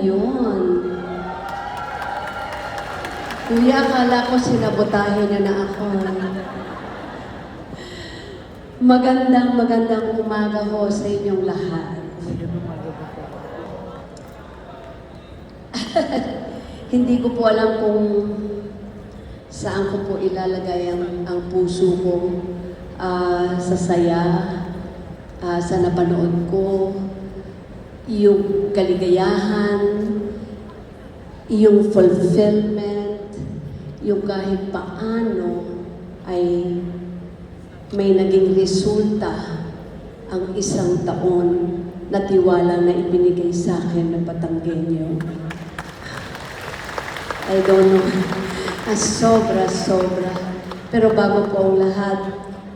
Yun. Kuya, akala ko sinabotahe niyo na ako. Magandang umaga ho sa inyong lahat. Hindi ko po alam kung saan ko po ilalagay ang puso ko, sa saya, sa napanood ko, yung kaligayahan, yung fulfillment, yung kahit paano ay may naging resulta ang isang taon na tiwala na ibinigay sa akin ng Batanggenyo. I don't know. Sobra. Pero bago po ang lahat,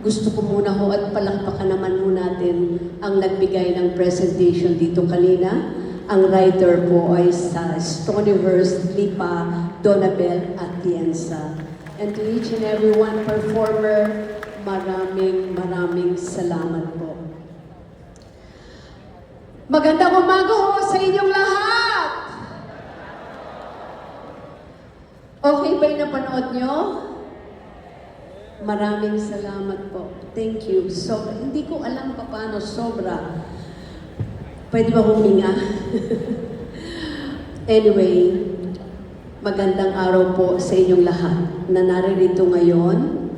gusto ko muna ho at palakpakan naman ho natin ang nagbigay ng presentation dito kanina. Ang writer po ay sa Stonyhurst, Lipa, Donabel Atienza. And to each and every one performer, maraming salamat po. Magandang umaga ho sa inyong lahat! Okay ba yung napanood nyo? Maraming salamat po. Thank you. Hindi ko alam pa paano sobra. Pwede ba huminga? Anyway, magandang araw po sa inyong lahat na naririto ngayon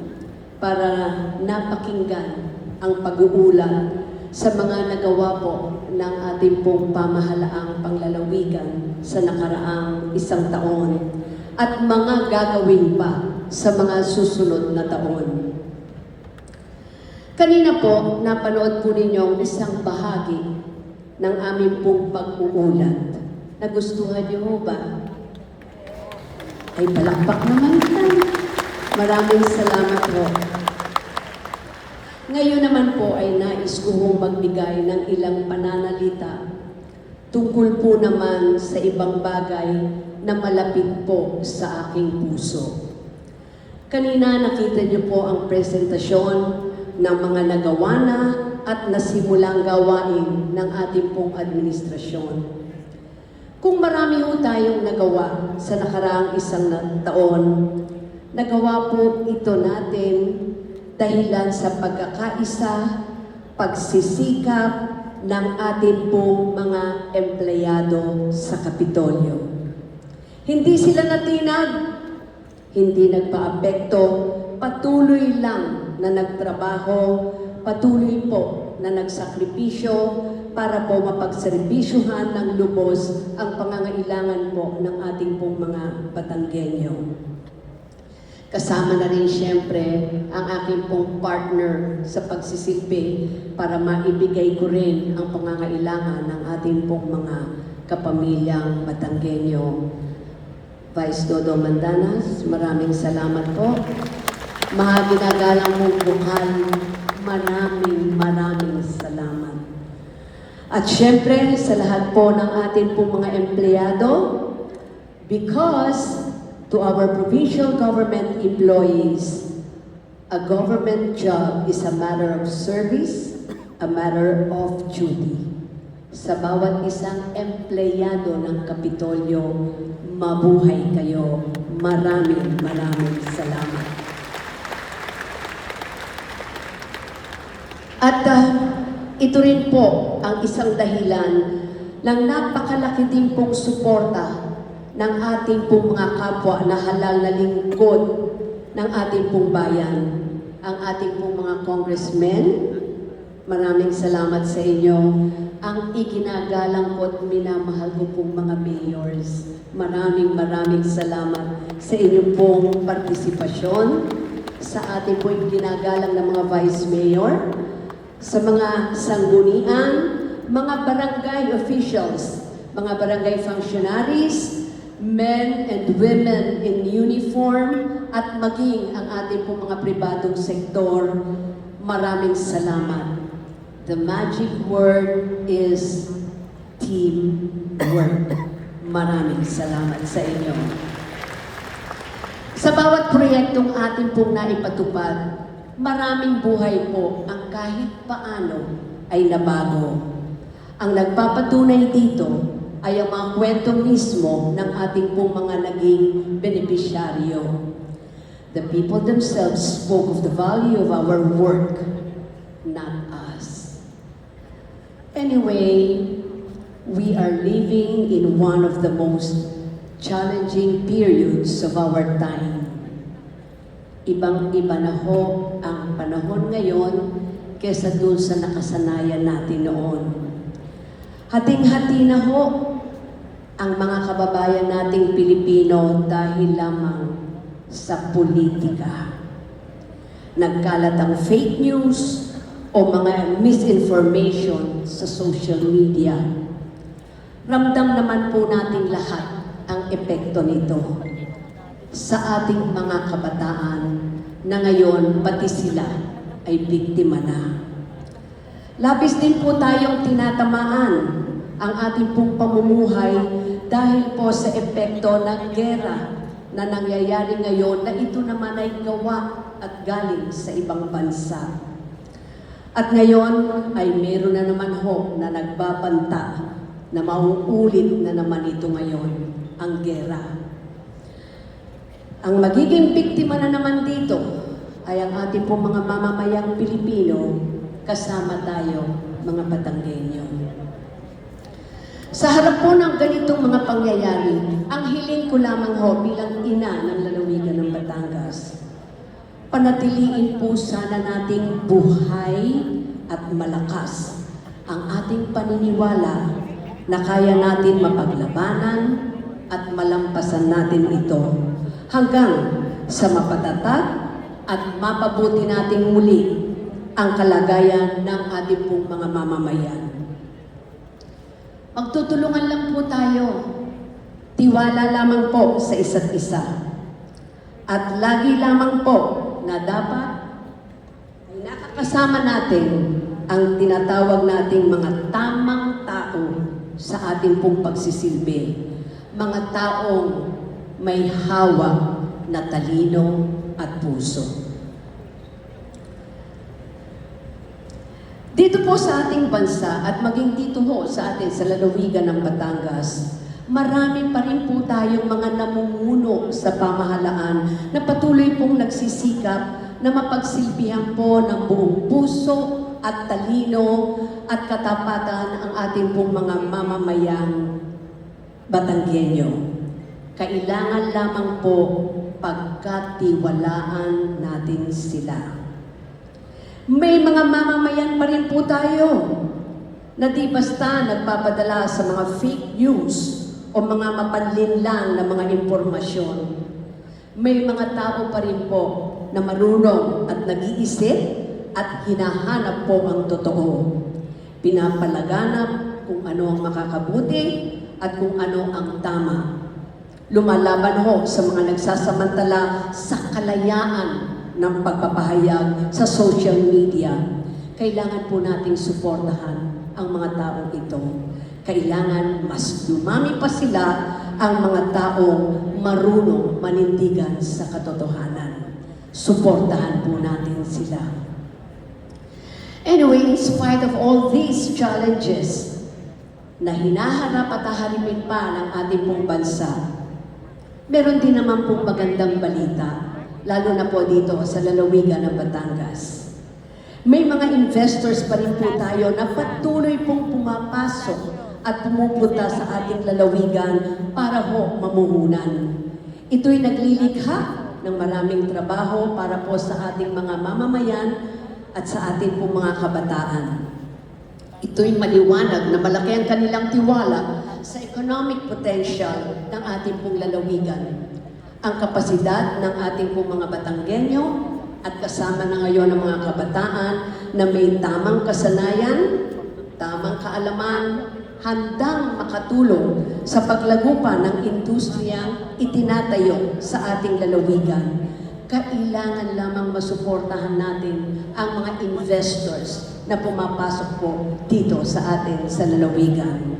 para napakinggan ang pag-uulat sa mga nagawa po ng ating pong pamahalaang panglalawigan sa nakaraang isang taon at mga gagawin pa sa mga susunod na taon. Kanina po, napanood po ninyo ang isang bahagi ng aming pong pag-uulat. Nagustuhan niyo ho ba? Ay, palakpak naman yan. Maraming salamat po. Ngayon naman po ay nais ko hong magbigay ng ilang pananalita tungkol po naman sa ibang bagay na malapit po sa aking puso. Kanina nakita niyo po ang presentasyon ng mga nagawa na at nasimulang gawain ng ating pong administrasyon. Kung marami po tayong nagawa sa nakaraang isang taon, nagawa po ito natin dahilan sa pagkakaisa, pagsisikap ng ating pong mga empleyado sa Kapitolyo. Hindi sila natinag, hindi nagpa-apekto, patuloy lang na nagtrabaho, patuloy po na nagsakripisyo para po mapagserbisyuhan ng lubos ang pangangailangan po ng ating pong mga Batanggenyo. Kasama na rin siyempre ang aking pong partner sa pagsisilbi para maibigay ko rin ang pangangailangan ng ating pong mga kapamilyang Batanggenyo. Vice Dodo Mandanas, maraming salamat po. Mga ginagalang mong bukal, maraming salamat. At syempre, sa lahat po ng ating pong mga empleyado, because to our provincial government employees, a government job is a matter of service, a matter of duty. Sa bawat isang empleyado ng Kapitolyo, mabuhay kayo. Maraming salamat. At ito rin po ang isang dahilan ng napakalaki din pong suporta ng ating pong mga kapwa na halal na lingkod ng ating pong bayan. Ang ating pong mga congressmen, maraming salamat sa inyo. Ang iginagalang po at minamahal ko pong mga mayors, maraming salamat sa inyong pong partisipasyon, sa ating pong ginagalang ng mga vice mayor, sa mga sanggunian, mga barangay officials, mga barangay functionaries, men and women in uniform, at maging ang ating pong mga pribadong sektor, maraming salamat. The magic word is teamwork. Maraming salamat sa inyo. Sa bawat proyektong ating pong naipatupad, maraming buhay po ang kahit paano ay nabago. Ang nagpapatunay dito ay ang mga kwento mismo ng ating pong mga naging benepisyaryo. The people themselves spoke of the value of our work, not us. Anyway, we are living in one of the most challenging periods of our time. Ibang-iba na ho ang panahon ngayon kesa dun sa nakasanayan natin noon. Hating-hati na ho ang mga kababayan nating Pilipino dahil lamang sa politika. Nagkalat ang fake news o mga misinformation sa social media. Ramdam naman po nating lahat ang epekto nito sa ating mga kabataan na ngayon pati sila ay biktima na. Labis din po tayong tinatamaan ang ating pong pamumuhay dahil po sa epekto ng gera na nangyayari ngayon na ito naman ay gawa at galing sa ibang bansa. At ngayon ay meron na naman ho na nagbabanta na mauulit na naman ito ngayon, ang gera. Ang magiging biktima na naman dito ay ang ating pong mga mamamayang Pilipino, kasama tayo, mga Batanggenyo. Sa harap po ng ganitong mga pangyayari, ang hiling ko lamang ho bilang ina ng lalawigan ng Batangas, panatiliin po sana nating buhay at malakas ang ating paniniwala na kaya natin mapaglabanan at malampasan natin ito hanggang sa mapatatag at mapabuti nating muli ang kalagayan ng ating pong mga mamamayan. Magtutulungan lang po tayo. Tiwala lamang po sa isa't isa. At lagi lamang po na dapat ay nakakasama natin ang tinatawag nating mga tamang tao sa ating pong pagsisilbi. Mga taong may hawak na talino at puso. Dito po sa ating bansa at maging dito ho sa atin sa lalawigan ng Batangas, marami pa rin po tayong mga namumuno sa pamahalaan na patuloy pong nagsisikap na mapagsilbihan po ng buong puso at talino at katapatan ang ating pong mga mamamayang Batanggenyo. Kailangan lamang po pagkatiwalaan natin sila. May mga mamamayan pa rin po tayo na di basta nagpapadala sa mga fake news o mga mapanlinlang na mga impormasyon. May mga tao pa rin po na marunong at nag-iisip at hinahanap po ang totoo. Pinapalaganap kung ano ang makakabuti at kung ano ang tama. Lumalaban ho sa mga nagsasamantala sa kalayaan ng pagpapahayag sa social media. Kailangan po nating suportahan ang mga taong ito. Kailangan mas dumami pa sila ang mga taong marunong manindigan sa katotohanan. Suportahan po natin sila. Anyway, in spite of all these challenges na hinaharap at haharimin pa ng ating pong bansa, meron din naman pong magandang balita, lalo na po dito sa lalawigan ng Batangas. May mga investors pa rin po tayo na patuloy pong pumapasok at pumupunta sa ating lalawigan para ho mamuhunan. Ito'y naglilikha ng maraming trabaho para po sa ating mga mamamayan at sa ating pong mga kabataan. Ito'y maliwanag na malaki ang kanilang tiwala sa economic potential ng ating pong lalawigan. Ang kapasidad ng ating pong mga Batanggenyo at kasama na ngayon ang mga kabataan na may tamang kasanayan, tamang kaalaman, handang makatulong sa paglago pa ng industriyang itinatayo sa ating lalawigan. Kailangan lamang masuportahan natin ang mga investors na pumapasok po dito sa atin sa lalawigan.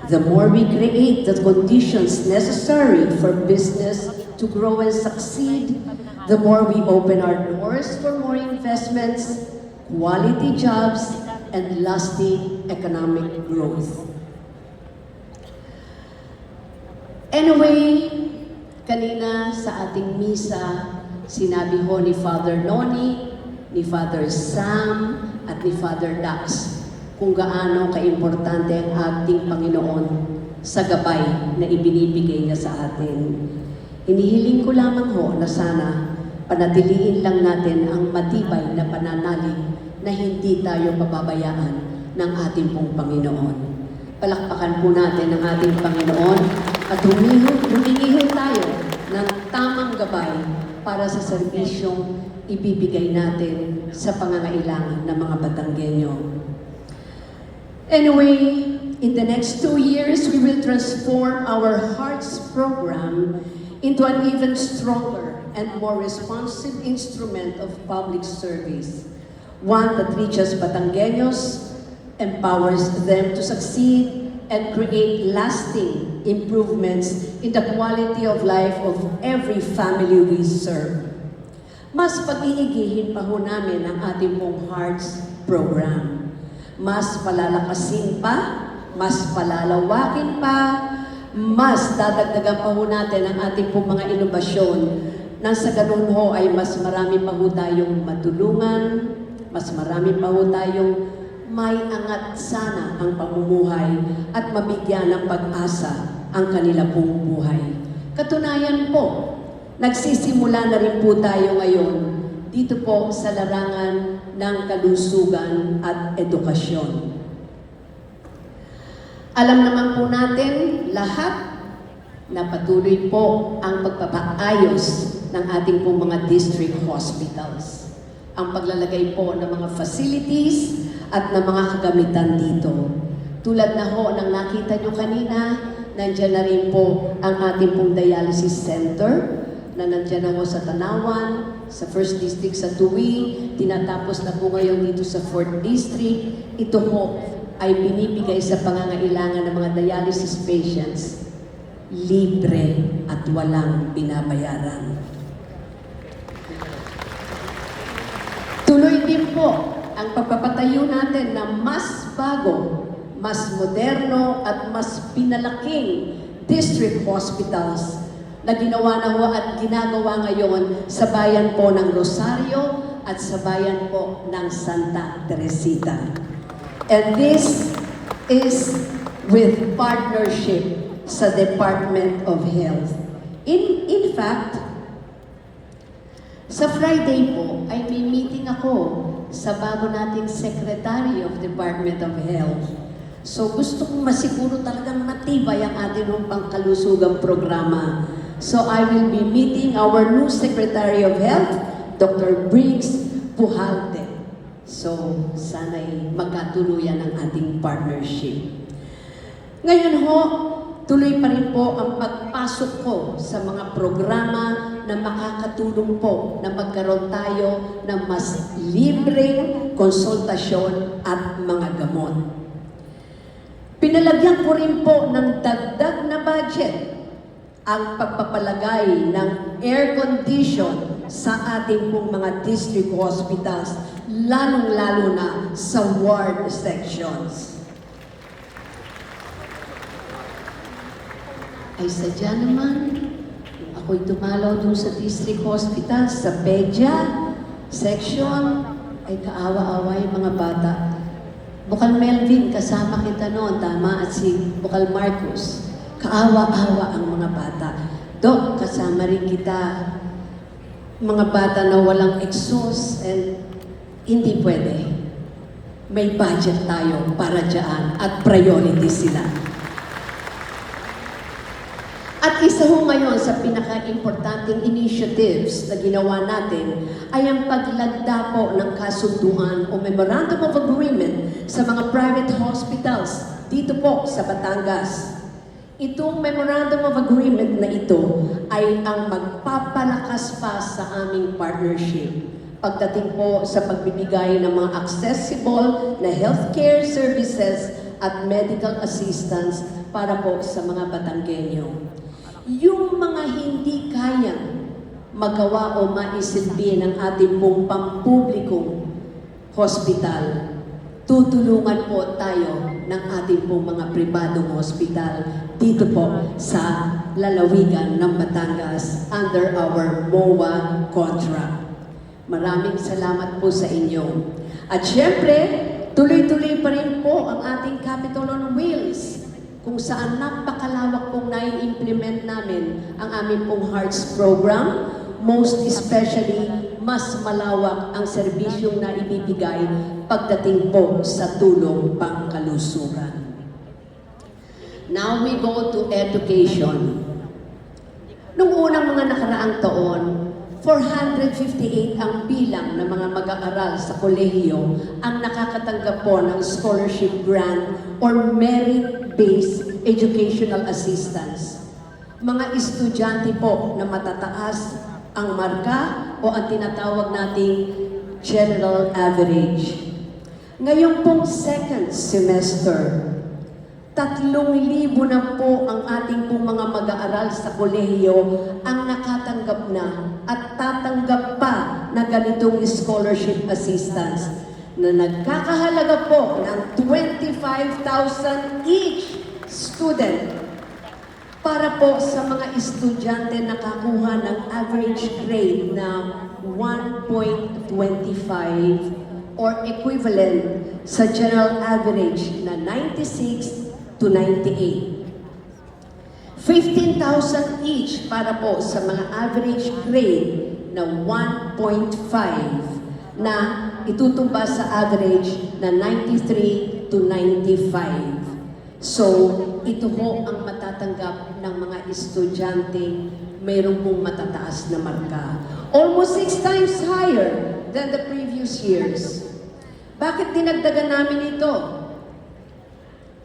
The more we create the conditions necessary for business to grow and succeed, the more we open our doors for more investments, quality jobs, and lasting economic growth. Anyway, kanina sa ating misa, sinabi ho ni Father Noni, ni Father Sam, at ni Father Dax kung gaano kaimportante ang ating Panginoon sa gabay na ibinibigay niya sa atin. Inihiling ko lamang ho na sana panatiliin lang natin ang matibay na pananalig na hindi tayo pababayaan ng ating pong Panginoon. Palakpakan po natin ang ating Panginoon at humingi tayo ng tamang gabay para sa serbisyong ibibigay natin sa pangangailangan ng mga Batanggenyo. Anyway, in the next 2 years, we will transform our Hearts program into an even stronger and more responsive instrument of public service, one that reaches Batanggenyos, empowers them to succeed, and create lasting improvements in the quality of life of every family we serve. Mas pag-iigihin pa ho namin ang ating pong Hearts program. Mas palalakasin pa, mas palalawakin pa, mas dadagdagan pa ho natin ang ating pong mga inobasyon nang sa ganun ho ay mas marami pa ho tayong matulungan, mas marami pa ho tayong may angat sana ang pamumuhay at mabigyan ng pag-asa ang kanila pong buhay. Katunayan po, nagsisimula na rin po tayo ngayon dito po sa larangan ng kalusugan at edukasyon. Alam naman po natin lahat na patuloy po ang pagpapaayos ng ating pong mga district hospitals. Ang paglalagay po ng mga facilities at ng mga kagamitan dito. Tulad na ho ng nakita nyo kanina, nandyan na rin po ang ating pong dialysis center na nandyan na ho sa Tanawan, sa 1st District sa Tuwi, tinatapos na po ngayon dito sa 4th District. Ito ho ay binibigay sa pangangailangan ng mga dialysis patients, libre at walang binabayaran. Tuloy din po ang pagpapatayo natin na mas bago, mas moderno at mas pinalaking district hospitals na ginawa na ho at ginagawa ngayon sa bayan po ng Rosario at sa bayan po ng Santa Teresita. And this is with partnership sa Department of Health. In fact, sa Friday po ay may meeting ako sa bago nating Secretary of Department of Health. So gusto kong masiguro talagang matibay ang ating pangkalusugang programa. So I will be meeting our new Secretary of Health, Dr. Briggs Pujalte. So sana'y magkatuluyan ang ating partnership. Ngayon ho, tuloy pa rin po ang pagpasok ko sa mga programa na makakatulong po na magkaroon tayo ng mas libreng konsultasyon at mga gamot. Pinalagyan ko rin po ng dagdag na budget ang pagpapalagay ng air condition sa ating pong mga district hospitals, lalong-lalo na sa ward sections. Ay sadya naman, ako'y dumalaw dun sa district hospital, sa PEDYA section, ay kaawa-awa yung mga bata. Bukal Melvin, kasama kita noon, tama, at si Bukal Marcos. Kaawa-awa ang mga bata. Dok, kasama rin kita. Mga bata na walang exhaust and hindi pwede. May budget tayo para dyan at priority sila. At isa ho ngayon sa pinaka-importanting initiatives na ginawa natin ay ang paglagda po ng kasunduan o Memorandum of Agreement sa mga private hospitals dito po sa Batangas. Itong Memorandum of Agreement na ito ay ang magpapalakas pa sa aming partnership pagdating po sa pagbibigay ng mga accessible na healthcare services at medical assistance para po sa mga Batanggenyo. Yung mga hindi kayang magawa o maisilbi ng ating pong pampublikong hospital, tutulungan po tayo ng ating pong mga pribadong hospital dito po sa lalawigan ng Batangas under our MOA contract. Maraming salamat po sa inyo. At syempre, tuloy-tuloy pa rin po ang ating Capitol on Wheels, kung saan napakalawak pong nai-implement namin ang aming pong Hearts program. Most especially, mas malawak ang serbisyong na ibibigay pagdating po sa tulong pangkalusugan. Now we go to education. Noong unang mga nakaraang taon, 458 ang bilang ng mga mag-aaral sa kolehiyo ang nakakatanggap po ng scholarship grant or merit-based educational assistance. Mga estudyante po na matataas ang marka o ang tinatawag nating general average. Ngayon pong second semester, 3,000 na po ang ating pong mga mag-aaral sa kolehiyo ang nakatanggap na at tatanggap pa na ganitong scholarship assistance na nagkakahalaga po ng 25,000 each student para po sa mga estudyante nakakuha ng average grade na 1.25 or equivalent sa general average na 96 to 98. 15,000 each para po sa mga average grade na 1.5 na itutumba sa average na 93 to 95. So, ito ho ang matatanggap ng mga estudyante mayroong pong matataas na marka. Almost 6 times higher than the previous years. Bakit dinagdagan namin ito?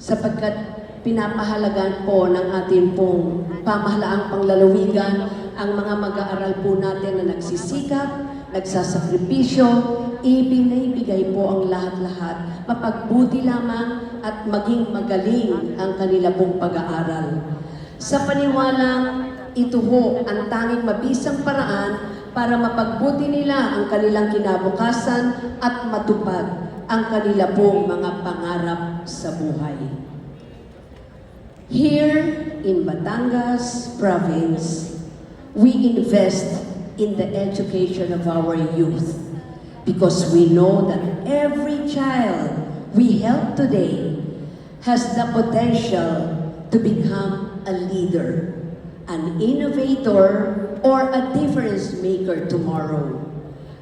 Sapagkat pinapahalagan po ng ating pong pamahalaang panglalawigan ang mga mag-aaral po natin na nagsisikap, nagsasakripisyo, ibinibigay po ang lahat-lahat, mapagbuti lamang at maging magaling ang kanila pong pag-aaral. Sa paniwalang ito ho ang tanging mabisang paraan para mapagbuti nila ang kanilang kinabukasan at matupad ang kanila pong mga pangarap sa buhay. Here in Batangas Province, we invest in the education of our youth because we know that every child we help today has the potential to become a leader, an innovator, or a difference maker tomorrow.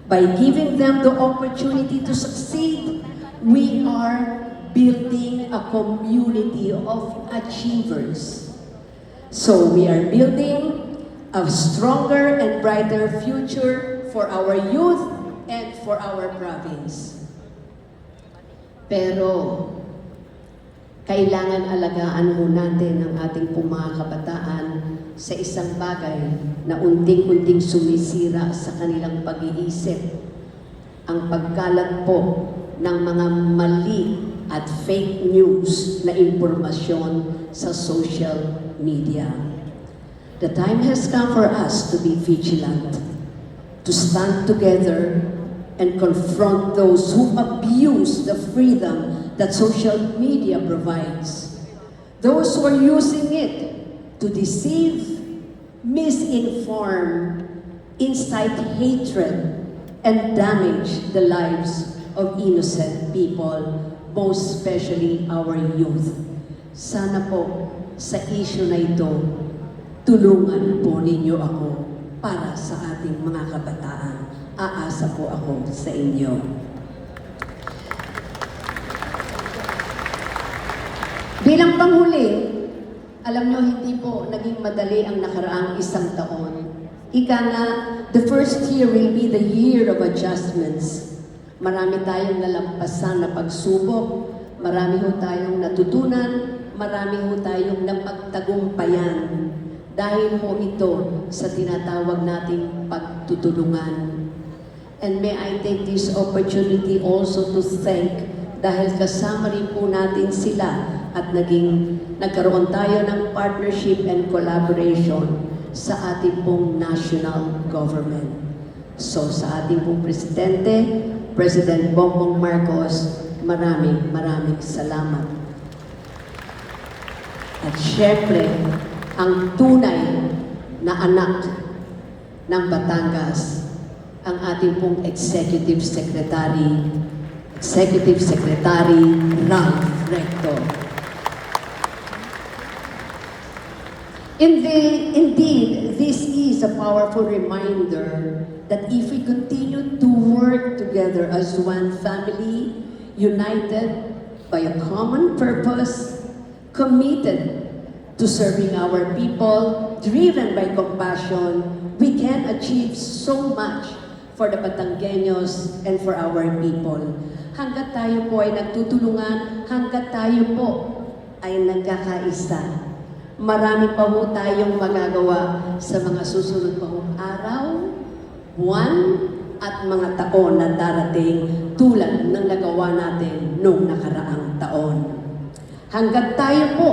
By giving them the opportunity to succeed, we are building a community of achievers. So we are building a stronger and brighter future for our youth and for our province. Pero, kailangan alagaan ho natin ang ating pong mga kabataan sa isang bagay na unting-unting sumisira sa kanilang pag-iisip. Ang pagkalat po ng mga mali at fake news na impormasyon sa social media. The time has come for us to be vigilant, to stand together and confront those who abuse the freedom that social media provides. Those who are using it to deceive, misinform, incite hatred, and damage the lives of innocent people, most especially our youth. Sana po sa issue na ito, tulungan po ninyo ako para sa ating mga kabataan. Aasa po ako sa inyo. Bilang panghuli, alam nyo hindi po naging madali ang nakaraang isang taon. Ika nga, the first year will be the year of adjustments. Marami tayong nalampasan na pagsubok, marami ho tayong natutunan, marami ho tayong napagtagumpayan. Dahil ho ito sa tinatawag nating pagtutulungan. And may I take this opportunity also to thank dahil kasama rin po natin sila at nagkaroon tayo ng partnership and collaboration sa ating pong national government. So sa ating pong Presidente, President Bongbong Marcos, maraming salamat. At syempre, ang tunay na anak ng Batangas, ang ating pong Executive Secretary Ralph Recto. Indeed, this is a powerful reminder that if we continue to work together as one family, united by a common purpose, committed to serving our people, driven by compassion, we can achieve so much for the Batangueños and for our people. Hanggat tayo po ay nagtutulungan, hanggat tayo po ay nagkakaisa, marami pa po tayong magagawa sa mga susunod pa pong araw, buwan, at mga taon na darating tulad ng nagawa natin noong nakaraang taon. Hanggat tayo po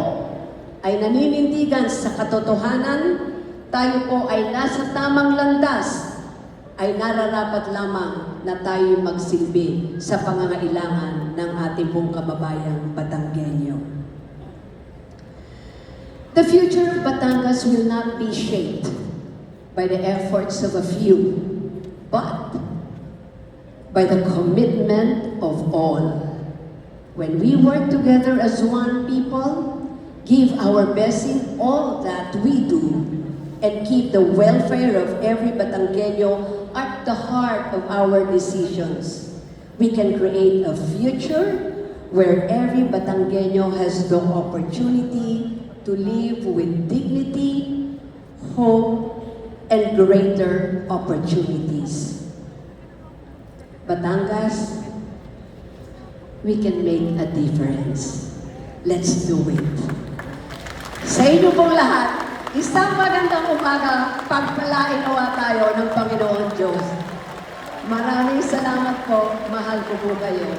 ay naninindigan sa katotohanan, tayo po ay nasa tamang landas, ay nararapat lamang na tayo magsilbi sa pangangailangan ng ating pong kababayang Batanggenyo. The future of Batangas will not be shaped by the efforts of a few, but by the commitment of all. When we work together as one people, give our best in all that we do, and keep the welfare of every Batanggenyo at the heart of our decisions, we can create a future where every Batanggenyo has the opportunity to live with dignity, hope, and greater opportunities. Batangas, we can make a difference. Let's do it. Sa inyo pong lahat, isang magandang umaga, pagpalain nawa tayo ng Panginoon Diyos. Maraming salamat po, mahal ko po kayo.